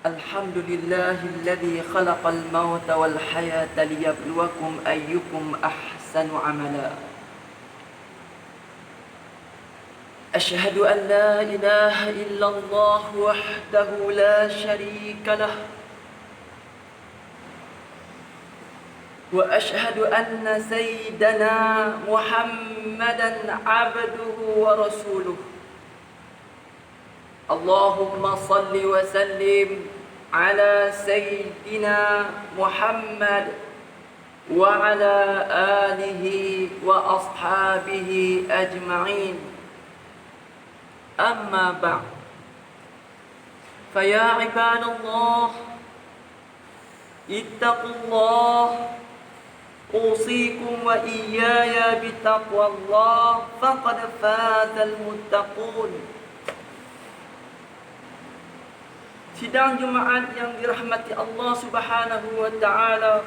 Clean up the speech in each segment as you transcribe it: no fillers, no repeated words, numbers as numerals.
الحمد لله الذي خلق الموت والحياة ليبلوكم أيكم أحسن عملا. أشهد أن لا إله إلا الله وحده لا شريك له، وأشهد أن سيدنا محمدا عبده ورسوله. اللهم صل وسلم على سيدنا محمد وعلى آله وأصحابه أجمعين. أما بعد، فيا عباد الله اتقوا الله، أوصيكم وإياي بتقوى الله، فقد فاز المتقون. Sidang Jumaat yang dirahmati Allah Subhanahu wa Ta'ala,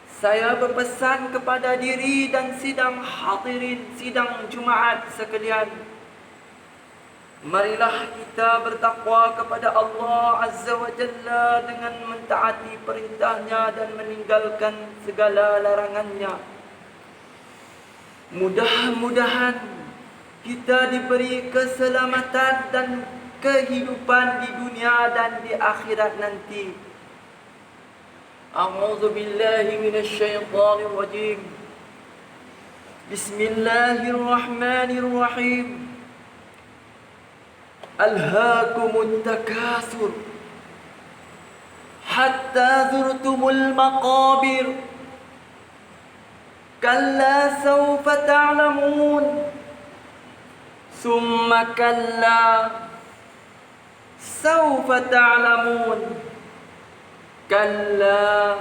saya berpesan kepada diri dan sidang hadirin sidang Jumaat sekalian, marilah kita bertakwa kepada Allah Azza wa Jalla dengan mentaati perintahnya dan meninggalkan segala larangannya. Mudah-mudahan kita diberi keselamatan dan kehidupan di dunia dan di akhirat nanti. A'udzu billahi minasy syaithanir rajim. Bismillahirrahmanirrahim. Alhaakumut takasur hatta zurtumul maqabir. Kalla sawfa ta'lamun. Summa kalla sawfa ta'lamun. Kalla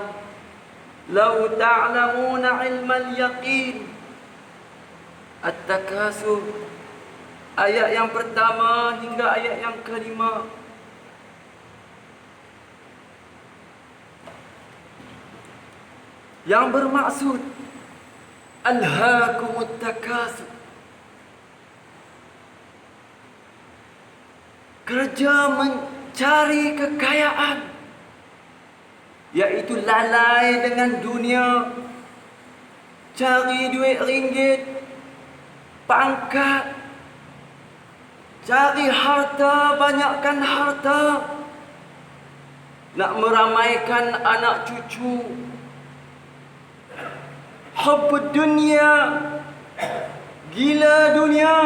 law ta'lamuna ilmal yaqin. At-takasur, ayat yang pertama hingga ayat yang kelima. Yang bermaksud alhaakumut takasur, kerja mencari kekayaan, yaitu lalai dengan dunia, cari duit ringgit, pangkat, cari harta, banyakkan harta, nak meramaikan anak cucu, hubbud dunia, gila dunia.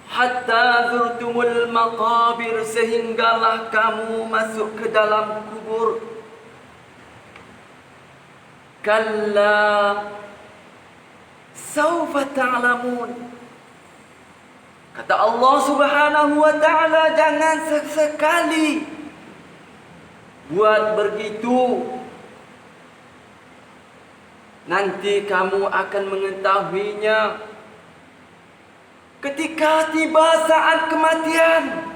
Hatta zurtumul maqabir, sehinggalah kamu masuk ke dalam kubur. Kalla sawfa ta'lamun. Kata Allah Subhanahu wa Ta'ala, jangan sesekali buat begitu. Nanti kamu akan mengetahuinya ketika tiba saat kematian.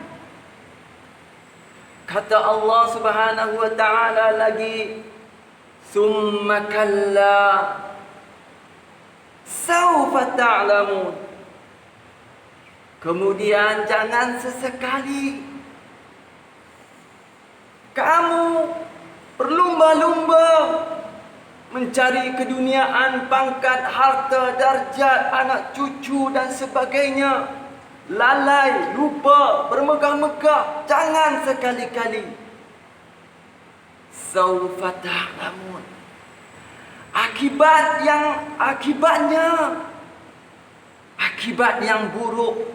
Kata Allah Subhanahu wa Ta'ala lagi, summa kalla sawfa ta'lamun. Kemudian jangan sesekali kamu berlumba-lumba mencari keduniaan, pangkat, harta, darjat, anak cucu dan sebagainya. Lalai, lupa, bermegah-megah. Jangan sekali-kali. Sawfa ta'lamun. Akibat yang buruk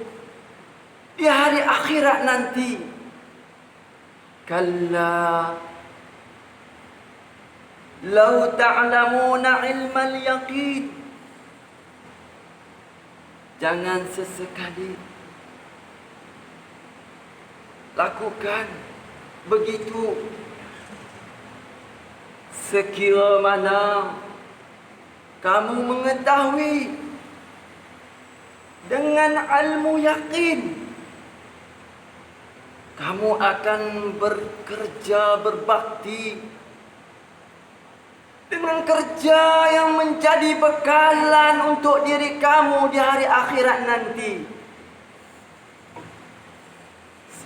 di hari akhirat nanti. Kalla law ta'lamuna ilmal yaqin. Jangan sesekali lakukan begitu. Sekira mana kamu mengetahui dengan ilmu yakin, kamu akan bekerja, berbakti dengan kerja yang menjadi bekalan untuk diri kamu di hari akhirat nanti.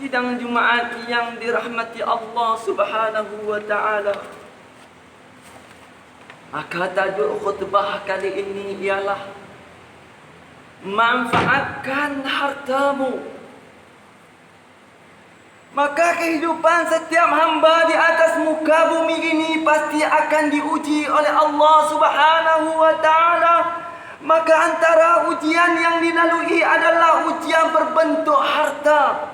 Sidang Jumaat yang dirahmati Allah Subhanahu wa taala. Maka tajuk khutbah kali ini ialah manfaatkan hartamu. Maka kehidupan setiap hamba di atas muka bumi ini pasti akan diuji oleh Allah Subhanahu wa taala. Maka antara ujian yang dilalui adalah ujian berbentuk harta.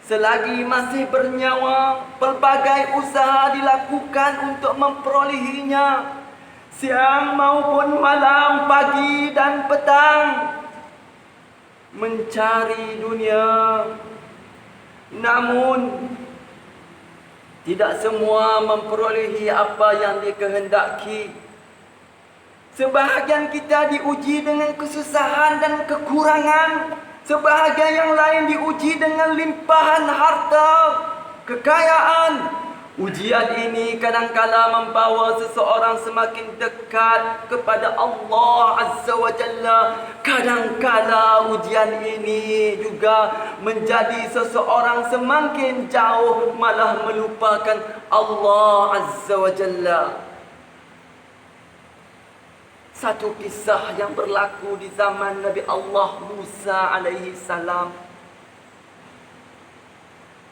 Selagi masih bernyawa, pelbagai usaha dilakukan untuk memperolehinya. Siang maupun malam, pagi dan petang. Mencari dunia. Namun, tidak semua memperolehi apa yang dikehendaki. Sebahagian kita diuji dengan kesusahan dan kekurangan. Sebahagian yang lain diuji dengan limpahan harta, kekayaan. Ujian ini kadangkala membawa seseorang semakin dekat kepada Allah Azza wa Jalla. Kadangkala ujian ini juga menjadi seseorang semakin jauh, malah melupakan Allah Azza wa Jalla. Satu kisah yang berlaku di zaman Nabi Allah Musa alaihi salam.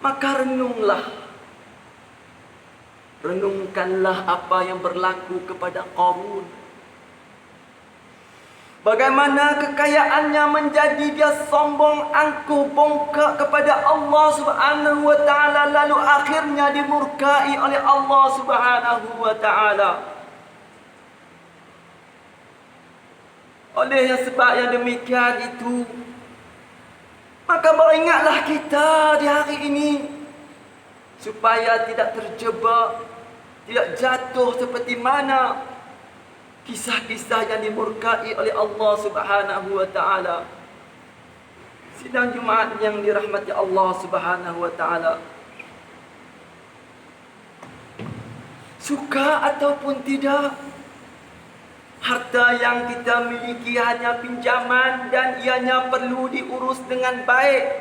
Maka renungkanlah apa yang berlaku kepada Qarun. Bagaimana kekayaannya menjadi dia sombong, angkuh, bongkak kepada Allah Subhanahu wa taala, lalu akhirnya dimurkai oleh Allah Subhanahu wa taala. Oleh sebab yang demikian itu, maka beringatlah kita di hari ini supaya tidak terjebak, tidak jatuh seperti mana kisah-kisah yang dimurkai oleh Allah Subhanahu wa taala. Sidang Jumaat yang dirahmati Allah Subhanahu wa taala. Suka ataupun tidak, harta yang kita miliki hanya pinjaman dan ianya perlu diurus dengan baik.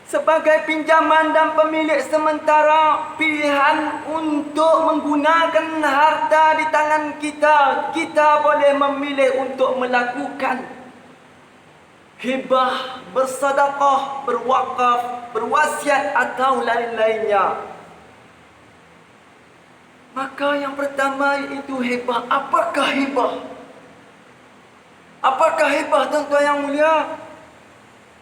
Sebagai pinjaman dan pemilik sementara, pilihan untuk menggunakan harta di tangan kita, kita boleh memilih untuk melakukan hibah, bersedekah, berwakaf, berwasiat atau lain-lainnya. Maka yang pertama iaitu hibah. Apakah hibah? Apakah hibah, tuan-tuan yang mulia?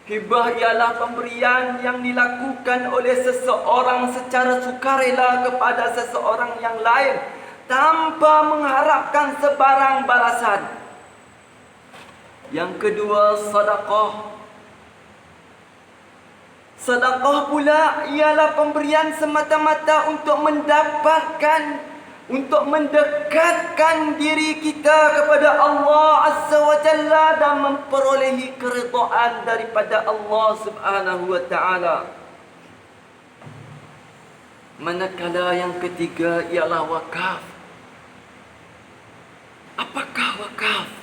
Hibah ialah pemberian yang dilakukan oleh seseorang secara sukarela kepada seseorang yang lain tanpa mengharapkan sebarang balasan. Yang kedua, sedekah. Sedekah pula ialah pemberian semata-mata untuk mendekatkan diri kita kepada Allah Azza wa Jalla dan memperolehi keridhaan daripada Allah Subhanahu wa taala. Manakala yang ketiga ialah wakaf. Apakah wakaf?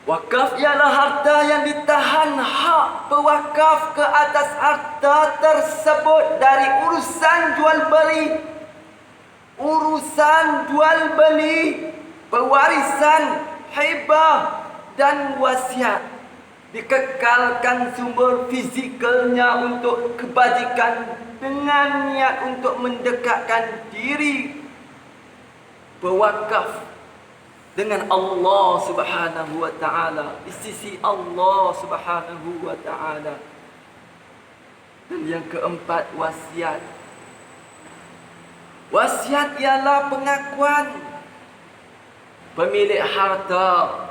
Wakaf ialah harta yang ditahan hak pewakaf ke atas harta tersebut dari urusan jual beli, pewarisan, hibah dan wasiat. Dikekalkan sumber fizikalnya untuk kebajikan dengan niat untuk mendekatkan diri pewakaf dengan Allah Subhanahu wa taala, di sisi Allah Subhanahu wa taala. Dan yang keempat, wasiat. Wasiat ialah pengakuan pemilik harta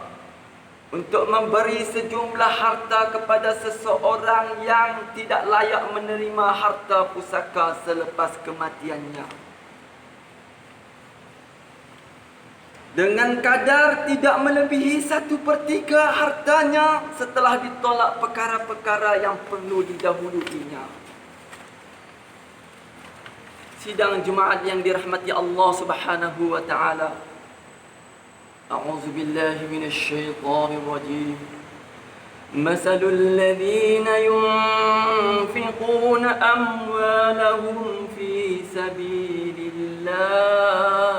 untuk memberi sejumlah harta kepada seseorang yang tidak layak menerima harta pusaka selepas kematiannya, dengan kadar tidak melebihi 1/3 hartanya setelah ditolak perkara-perkara yang perlu didahuluinya. Sidang Jumaat yang dirahmati Allah Subhanahu wa taala. A'udzu billahi minasy syaithanir rajim. مثل الذين ينفقون أموالهم في سبيل الله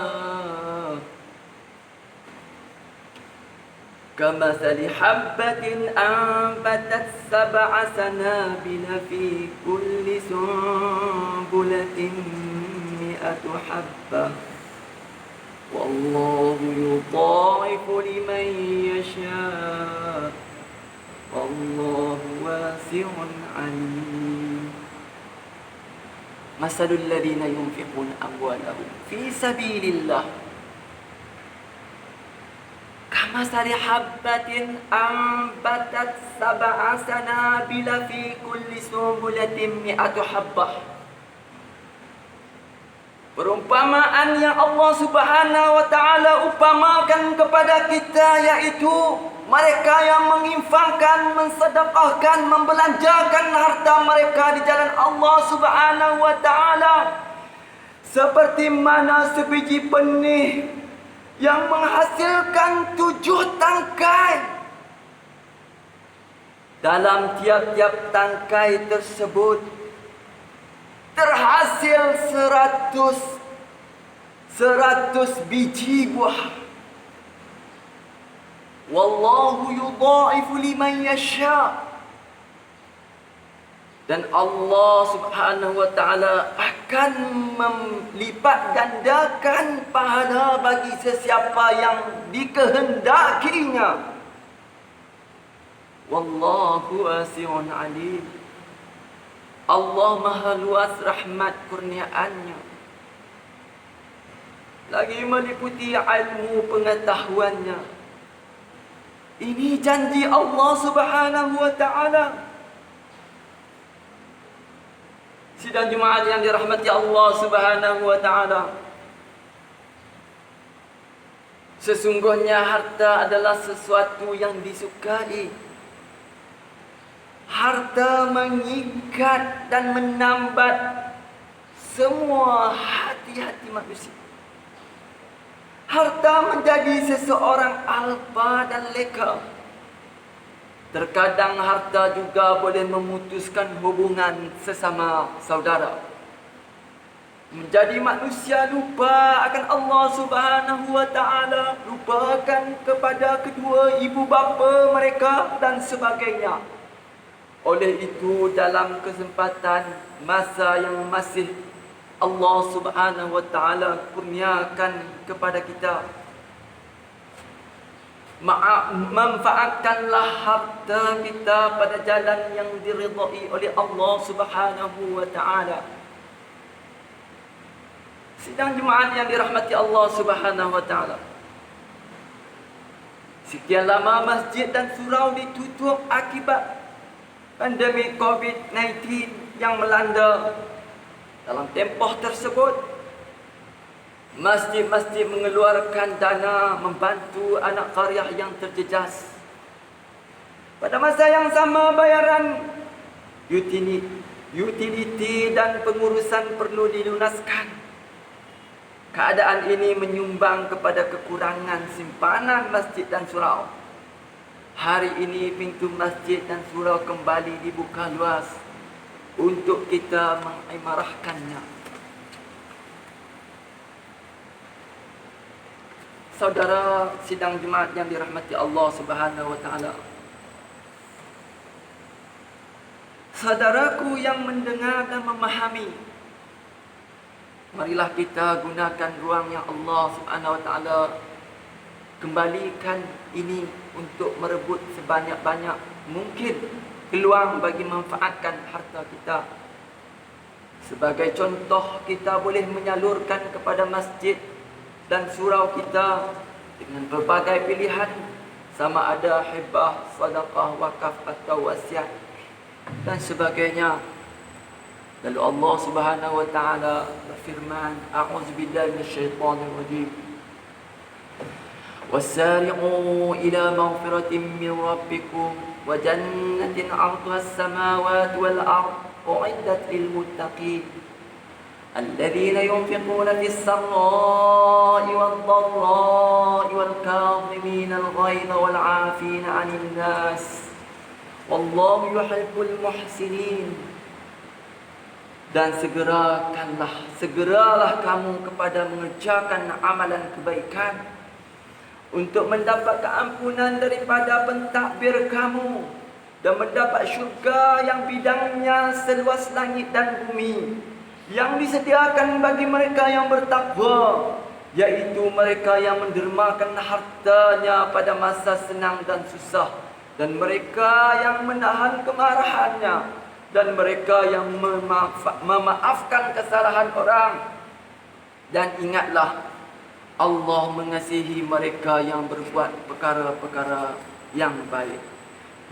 كمثل حبة أنبتت 7 سنابل في كل سنبلة 100 حبة والله يضاعف لمن يشاء والله واسع عليم. مثل الذين ينفقون أموالهم في سبيل الله كمثل حبة أنبتت 7 سنابل في كل سنبلة 100 حبة. Perumpamaan yang Allah Subhanahu wa taala upamakan kepada kita yaitu mereka yang menginfakkan, mensedekahkan, membelanjakan harta mereka di jalan Allah Subhanahu wa taala seperti mana sebiji benih yang menghasilkan 7 tangkai. Dalam tiap-tiap tangkai tersebut terhasil 100 biji buah. Wallahu yudha'ifu liman yasha. Dan Allah Subhanahu wa taala akan melipat gandakan pahala bagi sesiapa yang dikehendakinya. Wallahu wasi'un alim. Allah maha luas rahmat kurniaannya, lagi meliputi ilmu pengetahuannya. Ini janji Allah Subhanahu wa taala. Sidang Jumaat yang dirahmati Allah Subhanahu wa taala, sesungguhnya harta adalah sesuatu yang disukai. Harta mengikat dan menambat semua hati-hati manusia. Harta menjadi seseorang alpa dan leka. Terkadang harta juga boleh memutuskan hubungan sesama saudara. Menjadi manusia lupa akan Allah Subhanahu wa taala, lupakan kepada kedua ibu bapa mereka dan sebagainya. Oleh itu dalam kesempatan masa yang masih Allah Subhanahu wa taala kurniakan kepada kita, manfaatkanlah harta kita pada jalan yang diridhai oleh Allah Subhanahu wa taala. Sidang Jumaat yang dirahmati Allah Subhanahu wa taala, sekian lama masjid dan surau ditutup akibat pandemik COVID-19 yang melanda. Dalam tempoh tersebut, masjid-masjid mengeluarkan dana membantu anak qaryah yang terjejas. Pada masa yang sama, bayaran utility dan pengurusan perlu dilunaskan. Keadaan ini menyumbang kepada kekurangan simpanan masjid dan surau. Hari ini pintu masjid dan surau kembali dibuka luas untuk kita mengimarahkannya. Saudara sidang Jumaat yang dirahmati Allah Subhanahu wa taala, saudaraku yang mendengar dan memahami, marilah kita gunakan ruang yang Allah Subhanahu wa taala kembalikan ini untuk merebut sebanyak-banyak mungkin peluang bagi memanfaatkan harta kita. Sebagai contoh, kita boleh menyalurkan kepada masjid dan surau kita dengan berbagai pilihan, sama ada hibah, sedekah, wakaf atau wasiat dan sebagainya. Lalu Allah Subhanahu wa taala berfirman, a'udzubillahi minasyaitonir rajim. وَسَارِعُوا إِلَى مَغْفِرَةٍ مِّن رَّبِّكُمْ وَجَنَّةٍ عَرْضُهَا السَّمَاوَاتُ وَالْأَرْضُ أُعِدَّتْ لِلْمُتَّقِينَ الَّذِينَ يُنفِقُونَ فِي السَّرَّاءِ وَالضَّرَّاءِ وَالْكَاظِمِينَ الْغَيْظَ وَالْعَافِينَ عَنِ النَّاسِ Wallahu yuhibbul muhsinin. Dan segeralah kamu kepada mengerjakan amalan kebaikan untuk mendapat keampunan daripada pentadbir kamu dan mendapat syurga yang bidangnya seluas langit dan bumi, yang disediakan bagi mereka yang bertakwa, yaitu mereka yang mendermakan hartanya pada masa senang dan susah, dan mereka yang menahan kemarahannya, dan mereka yang memaafkan kesalahan orang. Dan ingatlah, Allah mengasihi mereka yang berbuat perkara-perkara yang baik.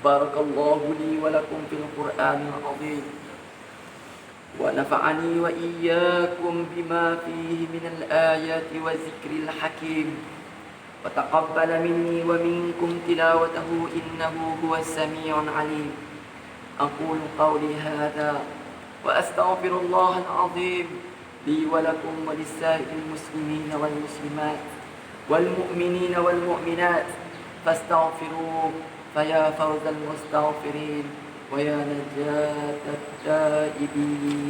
Barakallahu li wa lakum fil Qur'anil azim. Wa nafa'ani wa iyyakum bima fihi minal ayati wa zikril hakim. Wa taqabbala minni wa minkum tilawatahu innahu huwas sami'un alim. أقول قولي هذا وأستغفر الله العظيم لي ولكم ولسائر المسلمين والمسلمات والمؤمنين والمؤمنات فاستغفروه فيا فوز المستغفرين ويا نجاة التائبين.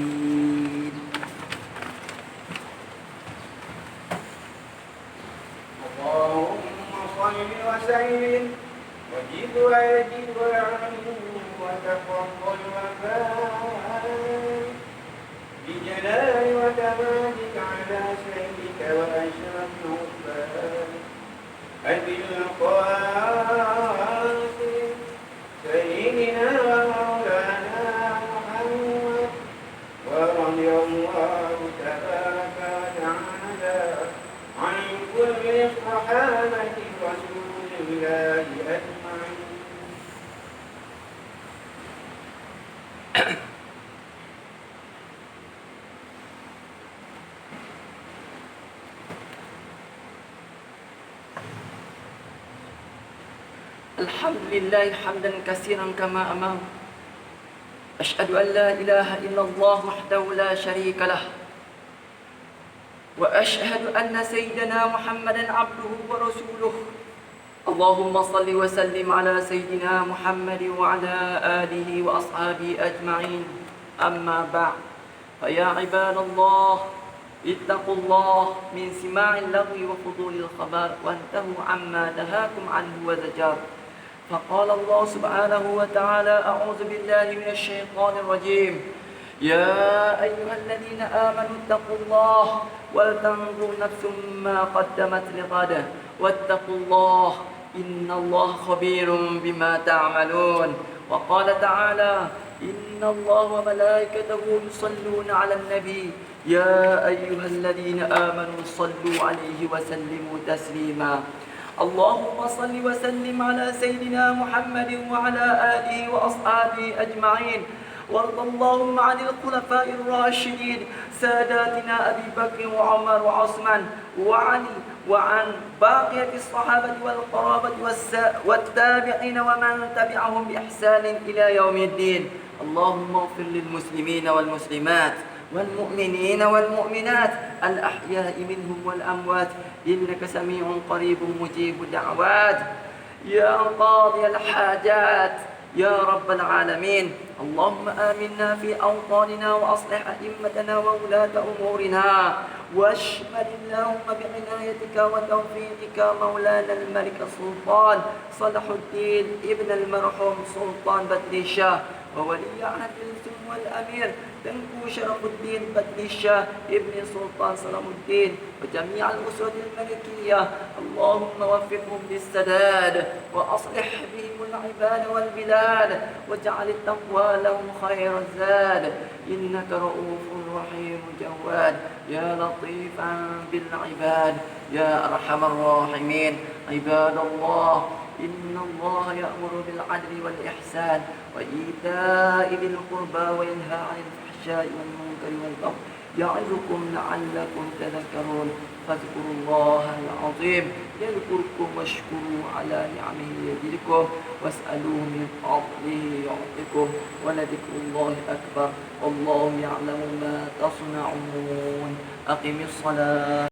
اللهم صل وسلم وجد ويجد ويعلم وتفضل وبارك بجلال وتمامك على سيدك وأشرف العباد أبي القاسم سيدنا ومولانا محمد ورضي الله تبارك وتعالى عن كل صحابة رسول الله أجمعين. الحمد لله حمدا كثيرا كما أمام. أشهد أن لا إله إلا الله وحده لا شريك له، وأشهد أن سيدنا محمدا عبده ورسوله. اللهم صل وسلم على سيدنا محمد وعلى آله وأصحابه أجمعين. أما بعد، فيا عباد الله اتقوا الله من سماع اللغو وفضول الخبر وانتهوا عما نهاكم عنه وزجر. فقال الله سبحانه وتعالى: أعوذ بالله من الشيطان الرجيم. يا أيها الذين آمنوا اتقوا الله ولتنظر نفس ما قدمت لغد واتقوا الله إن الله خبير بما تعملون. وقال تعالى: إن الله وملائكته يصلون على النبي يا أيها الذين آمنوا صلوا عليه وسلموا تسليما. اللهم صل وسلم على سيدنا محمد وعلى آله وأصحابه أجمعين. وارض اللهم عن الخلفاء الراشدين ساداتنا أبي بكر وعمر وعثمان وعلي وعن باقية الصحابة والقرابة والتابعين ومن تبعهم بإحسان إلى يوم الدين. اللهم اغفر للمسلمين والمسلمات والمؤمنين والمؤمنات الأحياء منهم والأموات إنك سميع قريب مجيب الدعوات يا قاضي الحاجات يا رب العالمين. اللهم آمنا في أوطاننا وأصلح أئمتنا وولاة أمورنا واشمل اللهم بعنايتك وتوفيقك مولانا الملك السلطان صلاح الدين ابن المرحوم سلطان بدر شاه وولي عهد ثم الأمير تنكو شرف الدين بدر شاه ابن سلطان سلام الدين وجميع الأسرة الملكية. اللهم وفقهم للسداد وأصلح بهم العباد والبلاد واجعل التقوى لهم خير الزاد إنك رؤوف رحيم جواد يا لطيفا بالعباد يا أرحم الراحمين. عباد الله إن الله يأمر بالعدل والإحسان وإيتاء ذي القربى وينهى عن الفحشاء والمنكر والبغي يعظكم لعلكم تذكرون. فاذكروا الله العظيم يذكركم واشكروا على نعمه يزدكم واسألوه من فضله يعطكم ولذكر الله أكبر والله يعلم ما تصنعون. أقم الصلاة.